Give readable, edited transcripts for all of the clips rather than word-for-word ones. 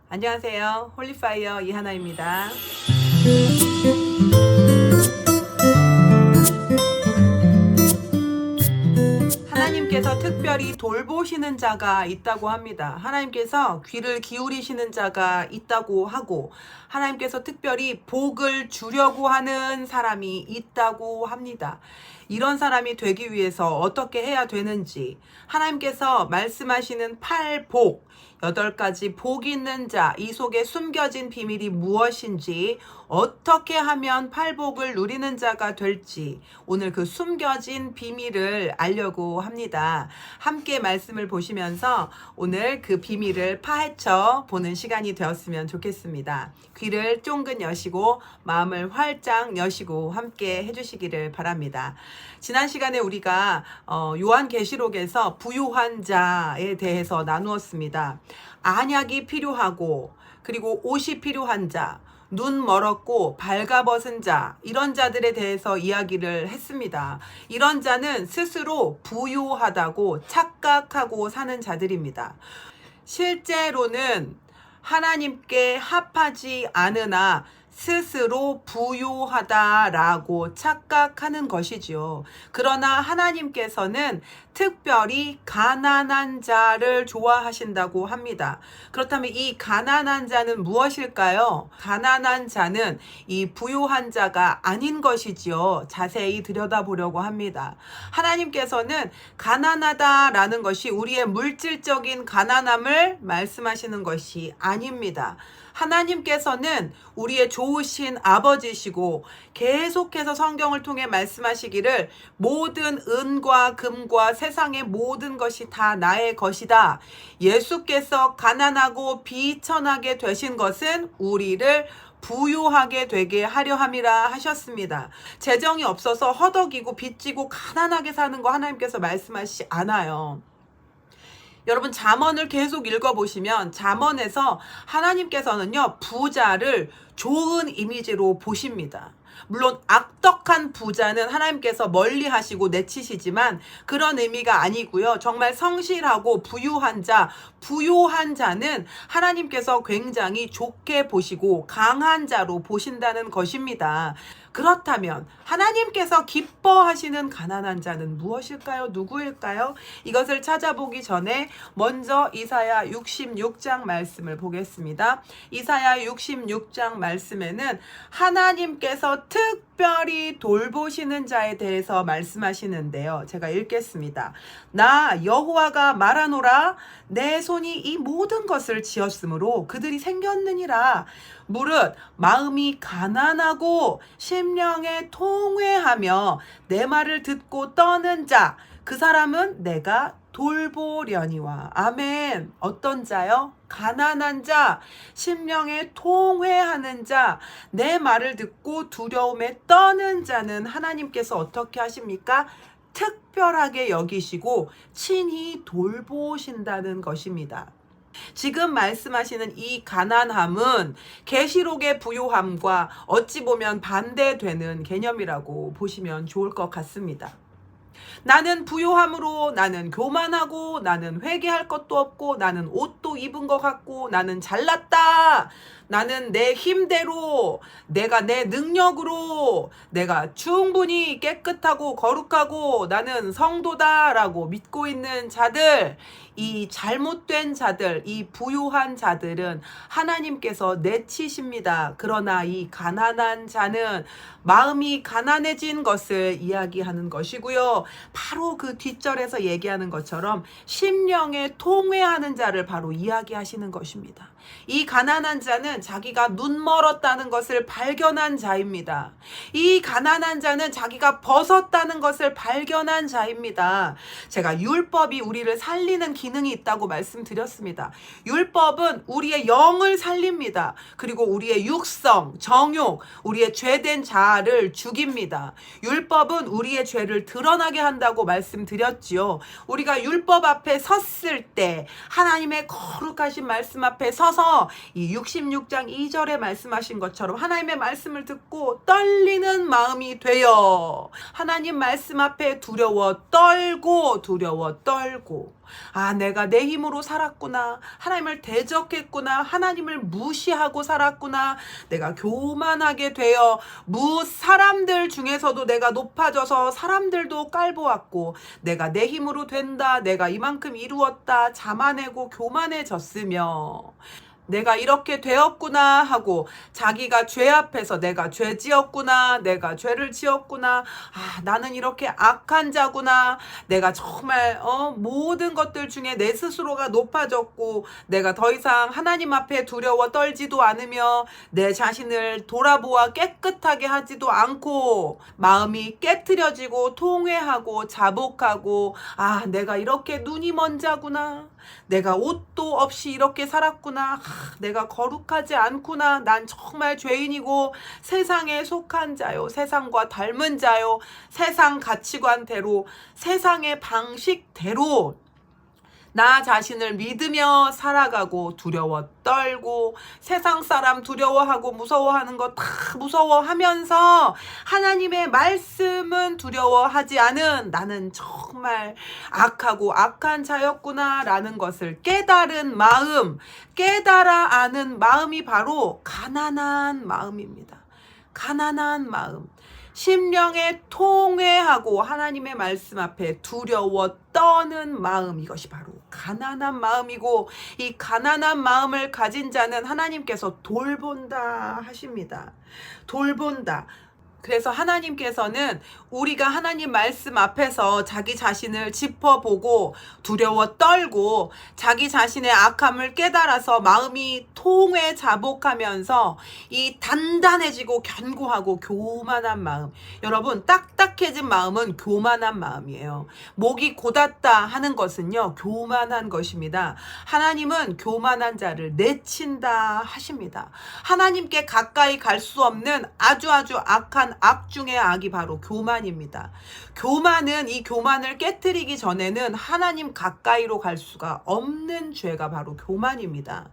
안녕하세요. 홀리파이어 이하나입니다. 하나님께서 특별히 돌보시는 자가 있다고 합니다. 하나님께서 귀를 기울이시는 자가 있다고 하고, 하나님께서 특별히 복을 주려고 하는 사람이 있다고 합니다. 이런 사람이 되기 위해서 어떻게 해야 되는지, 하나님께서 말씀하시는 8복, 8가지 복 있는 자, 이 속에 숨겨진 비밀이 무엇인지, 어떻게 하면 팔복을 누리는 자가 될지, 오늘 그 숨겨진 비밀을 알려고 합니다. 함께 말씀을 보시면서 오늘 그 비밀을 파헤쳐 보는 시간이 되었으면 좋겠습니다. 귀를 쫑긋 여시고 마음을 활짝 여시고 함께 해주시기를 바랍니다. 지난 시간에 우리가 요한계시록에서 부요한 자에 대해서 나누었습니다. 안약이 필요하고, 그리고 옷이 필요한 자, 눈 멀었고 발가벗은 자, 이런 자들에 대해서 이야기를 했습니다. 이런 자는 스스로 부요하다고 착각하고 사는 자들입니다. 실제로는 하나님께 합하지 않으나 스스로 부요하다라고 착각하는 것이지요. 그러나 하나님께서는 특별히 가난한 자를 좋아하신다고 합니다. 그렇다면 이 가난한 자는 무엇일까요? 가난한 자는 이 부요한 자가 아닌 것이지요. 자세히 들여다보려고 합니다. 하나님께서는 가난하다라는 것이 우리의 물질적인 가난함을 말씀하시는 것이 아닙니다. 하나님께서는 우리의 좋으신 아버지시고, 계속해서 성경을 통해 말씀하시기를 모든 은과 금과 세상의 모든 것이 다 나의 것이다. 예수께서 가난하고 비천하게 되신 것은 우리를 부유하게 되게 하려 함이라 하셨습니다. 재정이 없어서 허덕이고 빚지고 가난하게 사는 거 하나님께서 말씀하시지 않아요. 여러분, 잠언을 계속 읽어보시면 잠언에서 하나님께서는요, 부자를 좋은 이미지로 보십니다. 물론 악덕한 부자는 하나님께서 멀리 하시고 내치시지만 그런 의미가 아니고요. 정말 성실하고 부유한 자는 하나님께서 굉장히 좋게 보시고 강한 자로 보신다는 것입니다. 그렇다면 하나님께서 기뻐하시는 가난한 자는 무엇일까요? 누구일까요? 이것을 찾아보기 전에 먼저 이사야 66장 말씀을 보겠습니다. 이사야 66장 말씀에는 하나님께서 특별히 돌보시는 자에 대해서 말씀하시는데요. 제가 읽겠습니다. 나 여호와가 말하노라, 내 손이 이 모든 것을 지었으므로 그들이 생겼느니라. 무릇 마음이 가난하고 심령에 통회하며 내 말을 듣고 떠는 자, 그 사람은 내가 돌보려니와. 아멘. 어떤 자요? 가난한 자, 심령에 통회하는 자, 내 말을 듣고 두려움에 떠는 자는 하나님께서 어떻게 하십니까? 특별하게 여기시고 친히 돌보신다는 것입니다. 지금 말씀하시는 이 가난함은 계시록의 부요함과 어찌 보면 반대되는 개념이라고 보시면 좋을 것 같습니다. 나는 부요함으로 나는 교만하고 나는 회개할 것도 없고 나는 옷도 입은 것 같고 나는 잘났다. 나는 내 힘대로, 내가 내 능력으로, 내가 충분히 깨끗하고 거룩하고 나는 성도다라고 믿고 있는 자들, 이 잘못된 자들, 이 부요한 자들은 하나님께서 내치십니다. 그러나 이 가난한 자는 마음이 가난해진 것을 이야기하는 것이고요. 바로 그 뒷절에서 얘기하는 것처럼 심령에 통회하는 자를 바로 이야기하시는 것입니다. 이 가난한 자는 자기가 눈 멀었다는 것을 발견한 자입니다. 이 가난한 자는 자기가 벗었다는 것을 발견한 자입니다. 제가 율법이 우리를 살리는 기능이 있다고 말씀드렸습니다. 율법은 우리의 영을 살립니다. 그리고 우리의 육성, 정욕, 우리의 죄된 자아를 죽입니다. 율법은 우리의 죄를 드러나게 한다고 말씀드렸지요. 우리가 율법 앞에 섰을 때 하나님의 거룩하신 말씀 앞에 서서 이 66장 2절에 말씀하신 것처럼 하나님의 말씀을 듣고 떨리는 마음이 되어 하나님 말씀 앞에 두려워 떨고 아, 내가 내 힘으로 살았구나. 하나님을 대적했구나. 하나님을 무시하고 살았구나. 내가 교만하게 되어 사람들 중에서도 내가 높아져서 사람들도 깔보았고, 내가 내 힘으로 된다. 내가 이만큼 이루었다. 자만하고 교만해졌으며, 내가 이렇게 되었구나 하고 자기가 죄 앞에서 내가 죄 지었구나, 내가 죄를 지었구나, 아, 나는 이렇게 악한 자구나, 내가 정말 모든 것들 중에 내 스스로가 높아졌고 내가 더 이상 하나님 앞에 두려워 떨지도 않으며 내 자신을 돌아보아 깨끗하게 하지도 않고 마음이 깨트려지고 통회하고 자복하고, 아, 내가 이렇게 눈이 먼 자구나, 내가 옷도 없이 이렇게 살았구나, 내가 거룩하지 않구나, 난 정말 죄인이고 세상에 속한 자요, 세상과 닮은 자요, 세상 가치관대로, 세상의 방식대로 나 자신을 믿으며 살아가고 두려워 떨고 세상 사람 두려워하고 무서워하는 거 다 무서워하면서 하나님의 말씀은 두려워하지 않은 나는 정말 악하고 악한 자였구나 라는 것을 깨달은 마음, 깨달아 아는 마음이 바로 가난한 마음입니다. 가난한 마음. 심령에 통회하고 하나님의 말씀 앞에 두려워 떠는 마음, 이것이 바로 가난한 마음이고, 이 가난한 마음을 가진 자는 하나님께서 돌본다 하십니다. 돌본다. 그래서 하나님께서는 우리가 하나님 말씀 앞에서 자기 자신을 짚어보고 두려워 떨고 자기 자신의 악함을 깨달아서 마음이 통회 자복하면서 이 단단해지고 견고하고 교만한 마음, 여러분 딱딱해진 마음은 교만한 마음이에요. 목이 곧았다 하는 것은요 교만한 것입니다. 하나님은 교만한 자를 내친다 하십니다. 하나님께 가까이 갈 수 없는 아주 악한 악 중의 악이 바로 교만입니다. 교만은, 이 교만을 깨트리기 전에는 하나님 가까이로 갈 수가 없는 죄가 바로 교만입니다.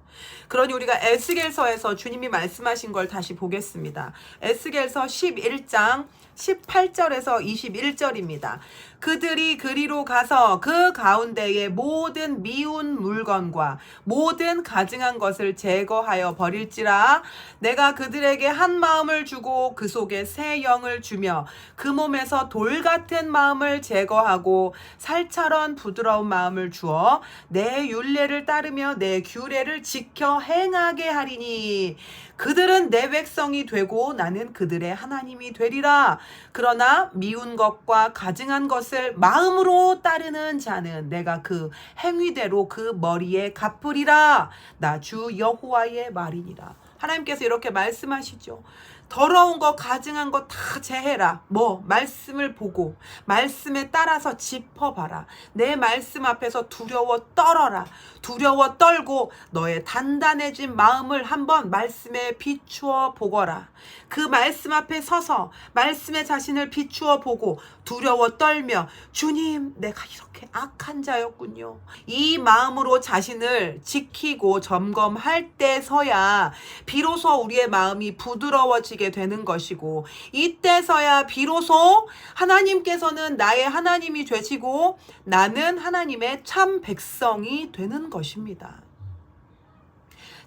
그러니 우리가 에스겔서에서 주님이 말씀하신 걸 다시 보겠습니다. 에스겔서 11장 18절에서 21절입니다. 그들이 그리로 가서 그 가운데에 모든 미운 물건과 모든 가증한 것을 제거하여 버릴지라. 내가 그들에게 한 마음을 주고 그 속에 새 영을 주며 그 몸에서 돌 같은 마음을 제거하고 살처럼 부드러운 마음을 주어 내 율례를 따르며 내 규례를 지켜 행하게 하리니 그들은 내 백성이 되고 나는 그들의 하나님이 되리라. 그러나 미운 것과 가증한 것을 마음으로 따르는 자는 내가 그 행위대로 그 머리에 갚으리라. 나 주 여호와의 말이니라. 하나님께서 이렇게 말씀하시죠. 더러운 거, 가증한 거 다 제해라. 말씀을 보고 말씀에 따라서 짚어봐라. 내 말씀 앞에서 두려워 떨어라. 두려워 떨고 너의 단단해진 마음을 한번 말씀에 비추어 보거라. 그 말씀 앞에 서서 말씀에 자신을 비추어 보고 두려워 떨며 주님, 내가 이렇게 악한 자였군요. 이 마음으로 자신을 지키고 점검할 때서야 비로소 우리의 마음이 부드러워지게 되는 것이고, 이때서야 비로소 하나님께서는 나의 하나님이 되시고 나는 하나님의 참 백성이 되는 것입니다.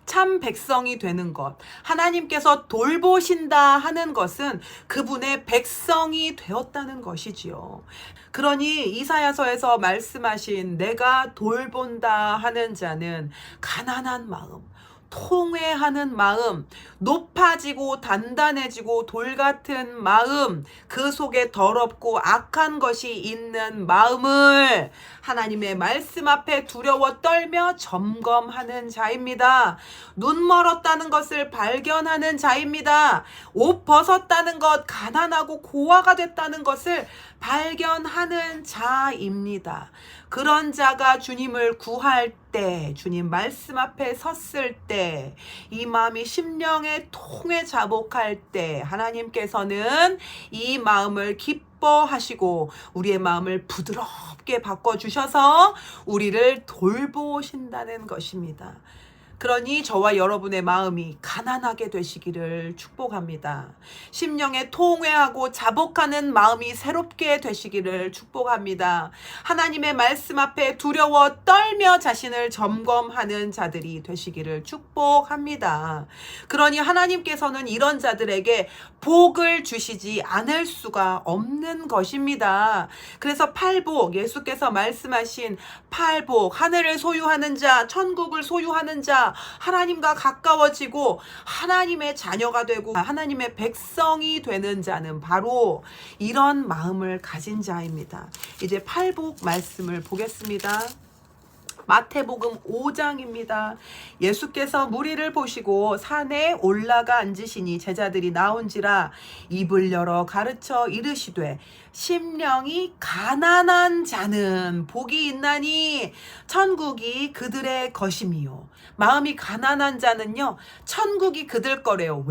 참 백성이 되는 것, 하나님께서 돌보신다 하는 것은 그분의 백성이 되었다는 것이지요. 그러니 이사야서에서 말씀하신 내가 돌본다 하는 자는 가난한 마음, 통회하는 마음, 높아지고 단단해지고 돌같은 마음, 그 속에 더럽고 악한 것이 있는 마음을 하나님의 말씀 앞에 두려워 떨며 점검하는 자입니다. 눈 멀었다는 것을 발견하는 자입니다. 옷 벗었다는 것, 가난하고 고아가 됐다는 것을 발견하는 자입니다. 그런 자가 주님을 구할 때, 주님 말씀 앞에 섰을 때, 이 마음이 심령의 통에 자복할 때 하나님께서는 이 마음을 기뻐하시고 우리의 마음을 부드럽게 바꿔주셔서 우리를 돌보신다는 것입니다. 그러니 저와 여러분의 마음이 가난하게 되시기를 축복합니다. 심령에 통회하고 자복하는 마음이 새롭게 되시기를 축복합니다. 하나님의 말씀 앞에 두려워 떨며 자신을 점검하는 자들이 되시기를 축복합니다. 그러니 하나님께서는 이런 자들에게 복을 주시지 않을 수가 없는 것입니다. 그래서 팔복, 예수께서 말씀하신 팔복, 하늘을 소유하는 자, 천국을 소유하는 자, 하나님과 가까워지고 하나님의 자녀가 되고 하나님의 백성이 되는 자는 바로 이런 마음을 가진 자입니다. 이제 팔복 말씀을 보겠습니다. 마태복음 5장입니다. 예수께서 무리를 보시고 산에 올라가 앉으시니 제자들이 나온지라 입을 열어 가르쳐 이르시되 심령이 가난한 자는 복이 있나니 천국이 그들의 것임이요. 마음이 가난한 자는요, 천국이 그들 거래요.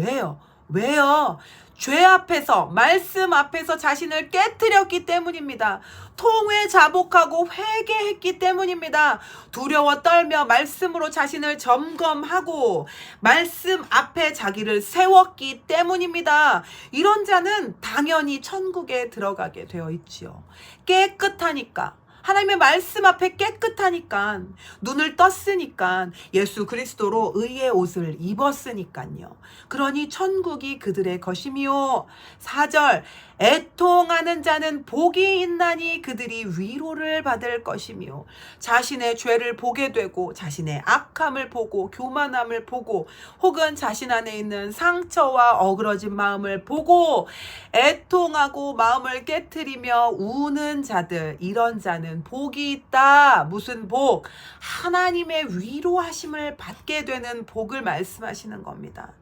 왜요? 죄 앞에서, 말씀 앞에서 자신을 깨뜨렸기 때문입니다. 통회 자복하고 회개했기 때문입니다. 두려워 떨며 말씀으로 자신을 점검하고 말씀 앞에 자기를 세웠기 때문입니다. 이런 자는 당연히 천국에 들어가게 되어 있지요. 깨끗하니까. 하나님의 말씀 앞에 깨끗하니까, 눈을 떴으니까, 예수 그리스도로 의의 옷을 입었으니까요. 그러니 천국이 그들의 것이미요. 4절, 애통하는 자는 복이 있나니 그들이 위로를 받을 것이며 자신의 죄를 보게 되고 자신의 악함을 보고 교만함을 보고 혹은 자신 안에 있는 상처와 어그러진 마음을 보고 애통하고 마음을 깨트리며 우는 자들, 이런 자는 복이 있다. 무슨 복? 하나님의 위로하심을 받게 되는 복을 말씀하시는 겁니다.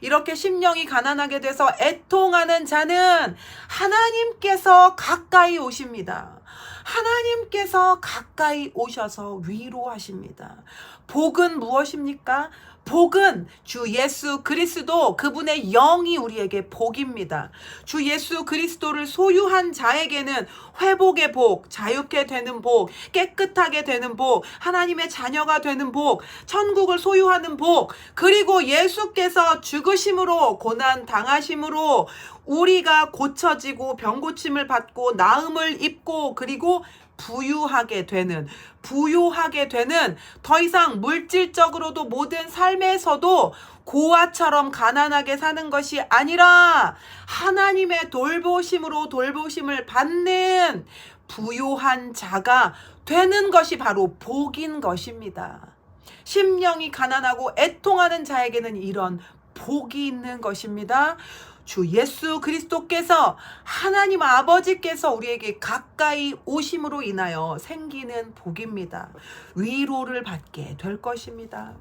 이렇게 심령이 가난하게 돼서 애통하는 자는 하나님께서 가까이 오십니다. 하나님께서 가까이 오셔서 위로하십니다. 복은 무엇입니까? 복은 주 예수 그리스도, 그분의 영이 우리에게 복입니다. 주 예수 그리스도를 소유한 자에게는 회복의 복, 자유케 되는 복, 깨끗하게 되는 복, 하나님의 자녀가 되는 복, 천국을 소유하는 복, 그리고 예수께서 죽으심으로, 고난 당하심으로 우리가 고쳐지고 병고침을 받고 나음을 입고 그리고 부유하게 되는 더 이상 물질적으로도 모든 삶에서도 고아처럼 가난하게 사는 것이 아니라 하나님의 돌보심으로 돌보심을 받는 부유한 자가 되는 것이 바로 복인 것입니다. 심령이 가난하고 애통하는 자에게는 이런 복이 있는 것입니다. 주 예수 그리스도께서, 하나님 아버지께서 우리에게 가까이 오심으로 인하여 생기는 복입니다. 위로를 받게 될 것입니다.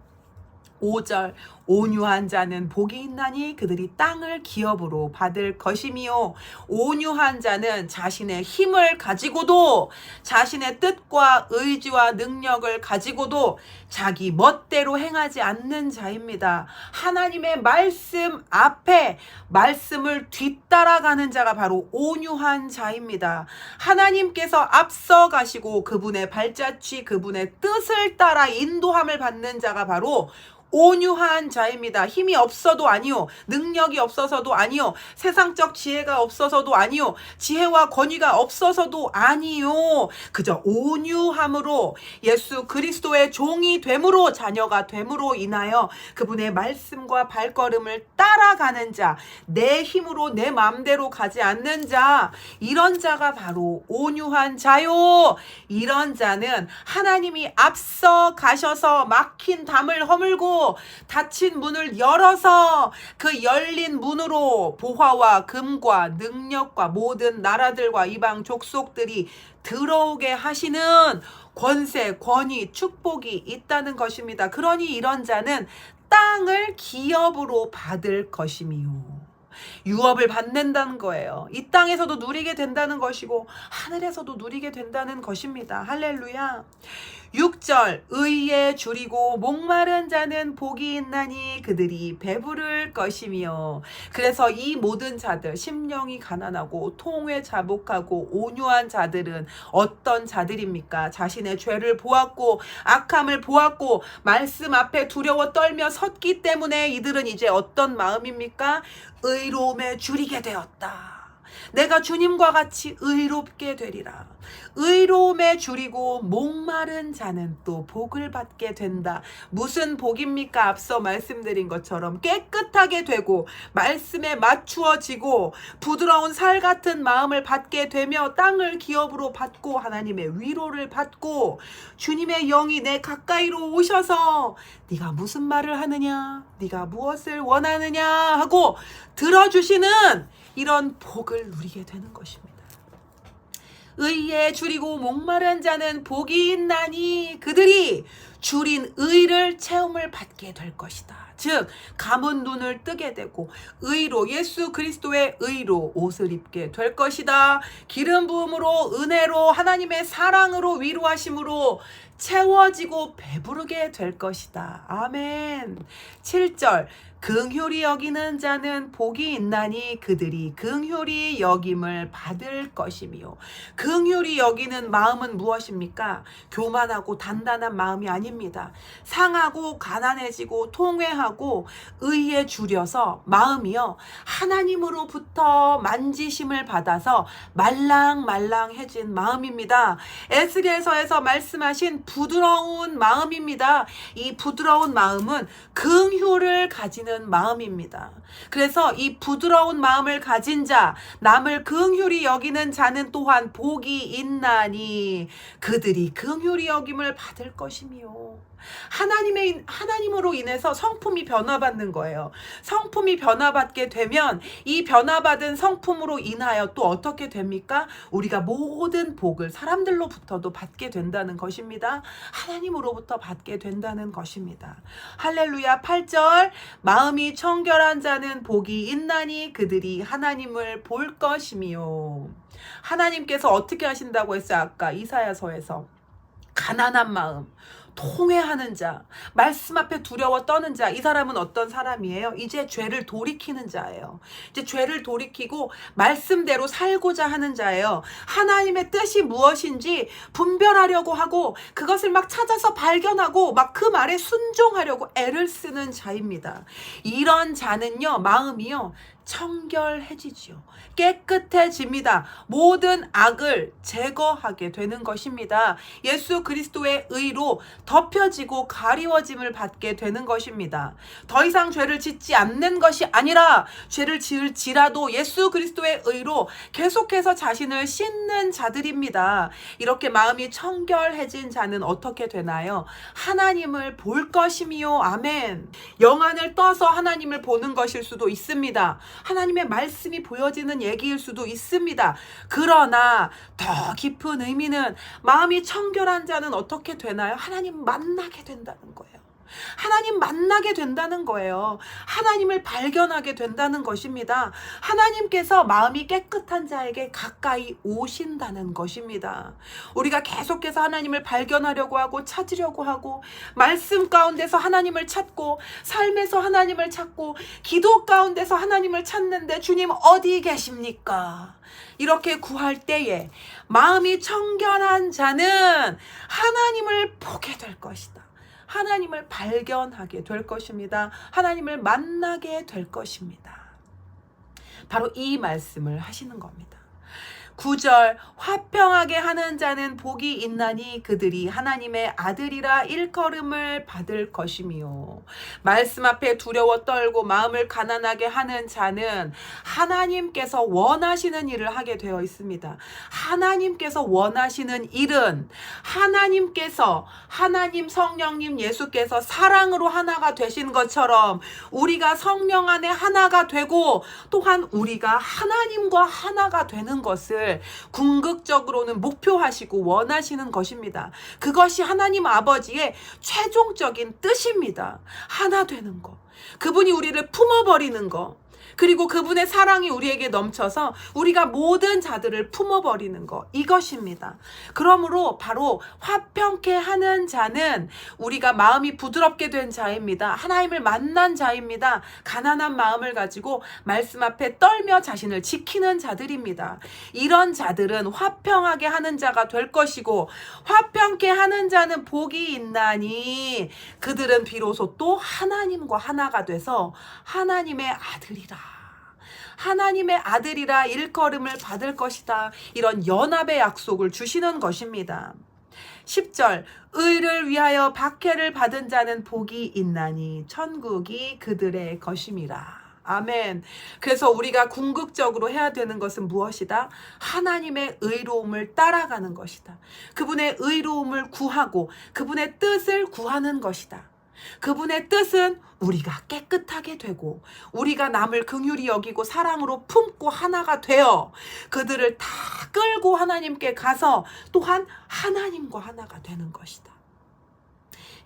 5절, 온유한 자는 복이 있나니 그들이 땅을 기업으로 받을 것이미요. 온유한 자는 자신의 힘을 가지고도, 자신의 뜻과 의지와 능력을 가지고도 자기 멋대로 행하지 않는 자입니다. 하나님의 말씀 앞에 말씀을 뒤따라가는 자가 바로 온유한 자입니다. 하나님께서 앞서 가시고 그분의 발자취, 그분의 뜻을 따라 인도함을 받는 자가 바로 온유한 자입니다. 힘이 없어도 아니요, 능력이 없어서도 아니요, 세상적 지혜가 없어서도 아니요, 지혜와 권위가 없어서도 아니요, 그저 온유함으로 예수 그리스도의 종이 됨으로, 자녀가 됨으로 인하여 그분의 말씀과 발걸음을 따라가는 자, 내 힘으로 내 마음대로 가지 않는 자, 이런 자가 바로 온유한 자요. 이런 자는 하나님이 앞서 가셔서 막힌 담을 허물고 닫힌 문을 열어서 그 열린 문으로 보화와 금과 능력과 모든 나라들과 이방 족속들이 들어오게 하시는 권세, 권위, 축복이 있다는 것입니다. 그러니 이런 자는 땅을 기업으로 받을 것이미요. 유업을 받는다는 거예요. 이 땅에서도 누리게 된다는 것이고 하늘에서도 누리게 된다는 것입니다. 할렐루야. 6절 의에 줄이고 목마른 자는 복이 있나니 그들이 배부를 것이며. 그래서 이 모든 자들, 심령이 가난하고 통회 자복하고 온유한 자들은 어떤 자들입니까? 자신의 죄를 보았고 악함을 보았고 말씀 앞에 두려워 떨며 섰기 때문에 이들은 이제 어떤 마음입니까? 의로움에 줄이게 되었다. 내가 주님과 같이 의롭게 되리라. 의로움에 줄이고 목마른 자는 또 복을 받게 된다. 무슨 복입니까? 앞서 말씀드린 것처럼 깨끗하게 되고 말씀에 맞추어지고 부드러운 살 같은 마음을 받게 되며 땅을 기업으로 받고 하나님의 위로를 받고 주님의 영이 내 가까이로 오셔서 네가 무슨 말을 하느냐, 네가 무엇을 원하느냐 하고 들어주시는 이런 복을 누리게 되는 것입니다. 의에 줄이고 목마른 자는 복이 있나니 그들이 줄인 의를 체험을 받게 될 것이다. 즉 감은 눈을 뜨게 되고 의로, 예수 그리스도의 의로 옷을 입게 될 것이다. 기름 부음으로, 은혜로, 하나님의 사랑으로, 위로하심으로 채워지고 배부르게 될 것이다. 아멘. 7절 긍휼히 여기는 자는 복이 있나니 그들이 긍휼히 여김을 받을 것이며. 긍휼히 여기는 마음은 무엇입니까? 교만하고 단단한 마음이 아닙니다. 상하고 가난해지고 통회하고 의에 줄여서 마음이요 하나님으로부터 만지심을 받아서 말랑말랑해진 마음입니다. 에스겔서에서 말씀하신 부드러운 마음입니다. 이 부드러운 마음은 긍휼을 가지는 마음입니다. 그래서 이 부드러운 마음을 가진 자, 남을 긍휼히 여기는 자는 또한 복이 있나니 그들이 긍휼히 여김을 받을 것이며. 하나님으로 인해서 성품이 변화받는 거예요. 성품이 변화받게 되면 이 변화받은 성품으로 인하여 또 어떻게 됩니까? 우리가 모든 복을 사람들로부터도 받게 된다는 것입니다. 하나님으로부터 받게 된다는 것입니다. 할렐루야. 8절 마음이 청결한 자는 복이 있나니 그들이 하나님을 볼 것이며. 하나님께서 어떻게 하신다고 했어요? 아까 이사야서에서 가난한 마음, 통회하는 자, 말씀 앞에 두려워 떠는 자. 이 사람은 어떤 사람이에요? 이제 죄를 돌이키는 자예요. 이제 죄를 돌이키고 말씀대로 살고자 하는 자예요. 하나님의 뜻이 무엇인지 분별하려고 하고 그것을 막 찾아서 발견하고 막 그 말에 순종하려고 애를 쓰는 자입니다. 이런 자는요, 마음이요 청결해지지요. 깨끗해집니다. 모든 악을 제거하게 되는 것입니다. 예수 그리스도의 의로 덮여지고 가리워짐을 받게 되는 것입니다. 더 이상 죄를 짓지 않는 것이 아니라 죄를 지을지라도 예수 그리스도의 의로 계속해서 자신을 씻는 자들입니다. 이렇게 마음이 청결해진 자는 어떻게 되나요? 하나님을 볼 것이며. 아멘. 영안을 떠서 하나님을 보는 것일 수도 있습니다. 하나님의 말씀이 보여지는 얘기일 수도 있습니다. 그러나 더 깊은 의미는 마음이 청결한 자는 어떻게 되나요? 하나님 만나게 된다는 거예요. 하나님 만나게 된다는 거예요. 하나님을 발견하게 된다는 것입니다. 하나님께서 마음이 깨끗한 자에게 가까이 오신다는 것입니다. 우리가 계속해서 하나님을 발견하려고 하고 찾으려고 하고 말씀 가운데서 하나님을 찾고 삶에서 하나님을 찾고 기도 가운데서 하나님을 찾는데 주님 어디 계십니까? 이렇게 구할 때에 마음이 청결한 자는 하나님을 보게 될 것이다. 하나님을 발견하게 될 것입니다. 하나님을 만나게 될 것입니다. 바로 이 말씀을 하시는 겁니다. 9절 화평하게 하는 자는 복이 있나니 그들이 하나님의 아들이라 일컬음을 받을 것이며. 말씀 앞에 두려워 떨고 마음을 가난하게 하는 자는 하나님께서 원하시는 일을 하게 되어 있습니다. 하나님께서 원하시는 일은 하나님께서 하나님 성령님 예수께서 사랑으로 하나가 되신 것처럼 우리가 성령 안에 하나가 되고 또한 우리가 하나님과 하나가 되는 것을 궁극적으로는 목표하시고 원하시는 것입니다. 그것이 하나님 아버지의 최종적인 뜻입니다. 하나 되는 거. 그분이 우리를 품어버리는 거. 그리고 그분의 사랑이 우리에게 넘쳐서 우리가 모든 자들을 품어버리는 것, 이것입니다. 그러므로 바로 화평케 하는 자는 우리가 마음이 부드럽게 된 자입니다. 하나님을 만난 자입니다. 가난한 마음을 가지고 말씀 앞에 떨며 자신을 지키는 자들입니다. 이런 자들은 화평하게 하는 자가 될 것이고, 화평케 하는 자는 복이 있나니 그들은 비로소 또 하나님과 하나가 돼서 하나님의 아들이라, 하나님의 아들이라 일컬음을 받을 것이다. 이런 연합의 약속을 주시는 것입니다. 10절, 의를 위하여 박해를 받은 자는 복이 있나니 천국이 그들의 것임이라. 아멘. 그래서 우리가 궁극적으로 해야 되는 것은 무엇이다? 하나님의 의로움을 따라가는 것이다. 그분의 의로움을 구하고 그분의 뜻을 구하는 것이다. 그분의 뜻은 우리가 깨끗하게 되고 우리가 남을 긍휼히 여기고 사랑으로 품고 하나가 되어 그들을 다 끌고 하나님께 가서 또한 하나님과 하나가 되는 것이다.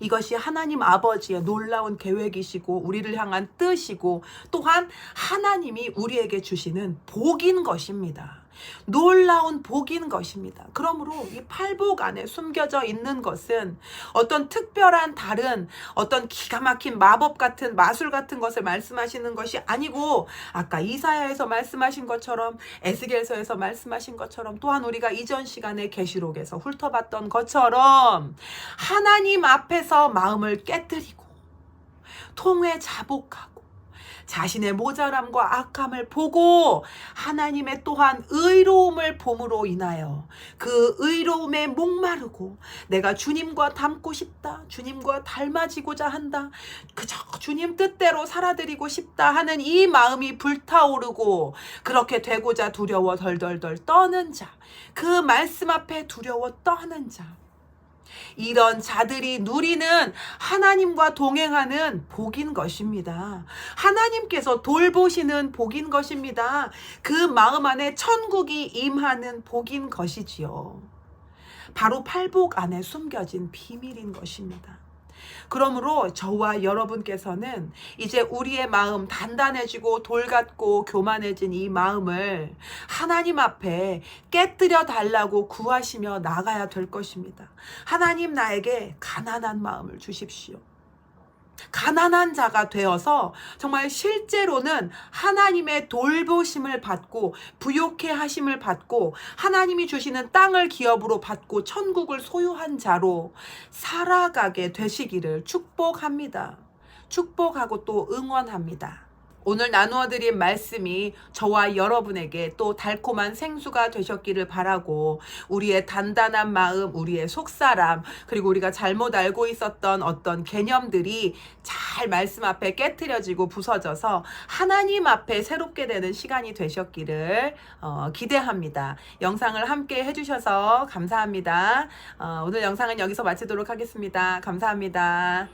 이것이 하나님 아버지의 놀라운 계획이시고 우리를 향한 뜻이고 또한 하나님이 우리에게 주시는 복인 것입니다. 놀라운 복인 것입니다. 그러므로 이 팔복 안에 숨겨져 있는 것은 어떤 특별한 다른 어떤 기가 막힌 마법 같은 마술 같은 것을 말씀하시는 것이 아니고, 아까 이사야에서 말씀하신 것처럼 에스겔서에서 말씀하신 것처럼 또한 우리가 이전 시간에 계시록에서 훑어봤던 것처럼 하나님 앞에서 마음을 깨뜨리고 통회 자복하고 자신의 모자람과 악함을 보고 하나님의 또한 의로움을 봄으로 인하여 그 의로움에 목마르고 내가 주님과 닮고 싶다, 주님과 닮아지고자 한다, 그저 주님 뜻대로 살아드리고 싶다 하는 이 마음이 불타오르고 그렇게 되고자 두려워 덜덜덜 떠는 자, 그 말씀 앞에 두려워 떠는 자, 이런 자들이 누리는 하나님과 동행하는 복인 것입니다. 하나님께서 돌보시는 복인 것입니다. 그 마음 안에 천국이 임하는 복인 것이지요. 바로 팔복 안에 숨겨진 비밀인 것입니다. 그러므로 저와 여러분께서는 이제 우리의 마음 단단해지고 돌같고 교만해진 이 마음을 하나님 앞에 깨뜨려 달라고 구하시며 나가야 될 것입니다. 하나님, 나에게 가난한 마음을 주십시오. 가난한 자가 되어서 정말 실제로는 하나님의 돌보심을 받고 부욕해 하심을 받고 하나님이 주시는 땅을 기업으로 받고 천국을 소유한 자로 살아가게 되시기를 축복합니다. 축복하고 또 응원합니다. 오늘 나누어 드린 말씀이 저와 여러분에게 또 달콤한 생수가 되셨기를 바라고, 우리의 단단한 마음, 우리의 속사람, 그리고 우리가 잘못 알고 있었던 어떤 개념들이 잘 말씀 앞에 깨트려지고 부서져서 하나님 앞에 새롭게 되는 시간이 되셨기를 기대합니다. 영상을 함께 해주셔서 감사합니다. 오늘 영상은 여기서 마치도록 하겠습니다. 감사합니다.